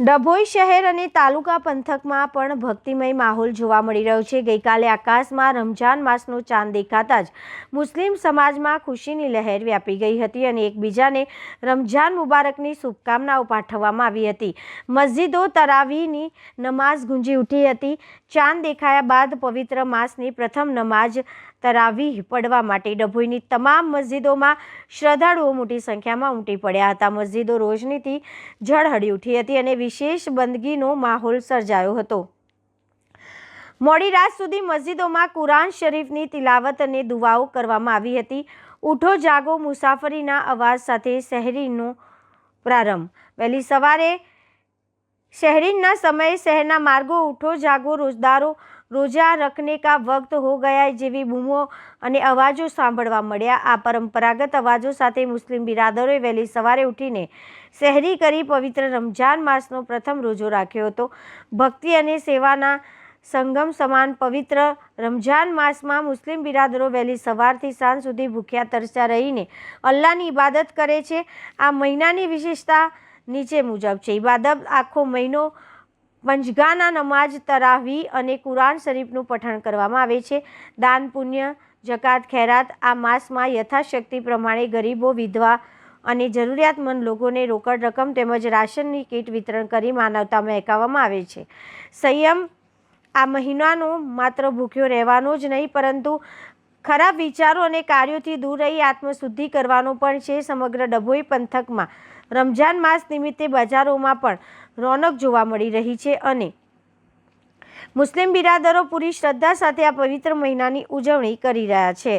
ડભોઈ શહેર અને તાલુકા પંથકમાં પણ ભક્તિમય માહોલ જોવા મળી રહ્યો છે। ગઈકાલે આકાશમાં રમઝાન માસનો ચાંદ દેખાતા જ મુસ્લિમ સમાજમાં ખુશીની લહેર વ્યાપી ગઈ હતી અને એકબીજાને રમઝાન મુબારકની શુભકામનાઓ પાઠવવામાં આવી હતી। મસ્જિદો તરાવીની નમાઝ ગુંજી ઉઠી હતી। ચાંદ દેખાયા બાદ પવિત્ર માસની પ્રથમ નમાઝ તરાવીહ પડવા માટે ડભોઈની તમામ મસ્જિદોમાં શ્રદ્ધાળુઓ મોટી સંખ્યામાં ઉમટી પડ્યા હતા। મસ્જિદો રોશનીથી ઝળહળી ઉઠી હતી અને વિશેષ બંદગીનો માહોલ સર્જાયો હતો। મોડી રાત સુધી મસ્જિદોમાં કુરાન શરીફની તિલાવત અને દુઆઓ કરવામાં આવી હતી। ઉઠો જાગો મુસાફરીના અવાજ સાથે શહેરીનો પ્રારંભ। વહેલી સવારે શહેરીના સમયે શહેરના માર્ગો ઉઠો જાગો રોજદારો રોજા રખને કા વક્ત હો ગયા જેવી બૂમો અને અવાજો સાંભળવા મળ્યા। આ પરંપરાગત અવાજો સાથે મુસ્લિમ બિરાદરોએ વહેલી સવારે ઉઠીને સહેરી કરી પવિત્ર રમઝાન માસનો પ્રથમ રોજો રાખ્યો હતો। ભક્તિ અને સેવાના સંગમ સમાન પવિત્ર રમઝાન માસમાં મુસ્લિમ બિરાદરો વહેલી સવારથી સાંજ સુધી ભૂખ્યા તરસ્યા રહીને અલ્લાહની ઇબાદત કરે છે। આ મહિનાની વિશેષતા નીચે મુજબ છે। ઇબાદત આખો મહિનો પંચગાના નમાઝ તરાવી અને કુરાન શરીફનું પઠણ કરવામાં આવે છે। દાન પુણ્ય જકાત ખૈરાત આ માસમાં યથાશક્તિ પ્રમાણે ગરીબો વિધવા અને જરૂરિયાતમંદ લોકોને રોકડ રકમ તેમજ રાશનની કીટ વિતરણ કરી માનવતા મહેકાવવામાં આવે છે। સંયમ આ મહિનાનો માત્ર ભૂખ્યો રહેવાનો જ નહીં પરંતુ ખરાબ વિચારો અને કાર્યોથી દૂર રહી આત્મશુદ્ધિ કરવાનો પણ છે। સમગ્ર ડભોઈ પંથકમાં રમઝાન માસ નિમિત્તે બજારોમાં પણ રોનક જોવા મળી રહી છે અને મુસ્લિમ બિરાદરો પૂરી શ્રદ્ધા સાથે આ પવિત્ર મહિનાની ઉજવણી કરી રહ્યા છે।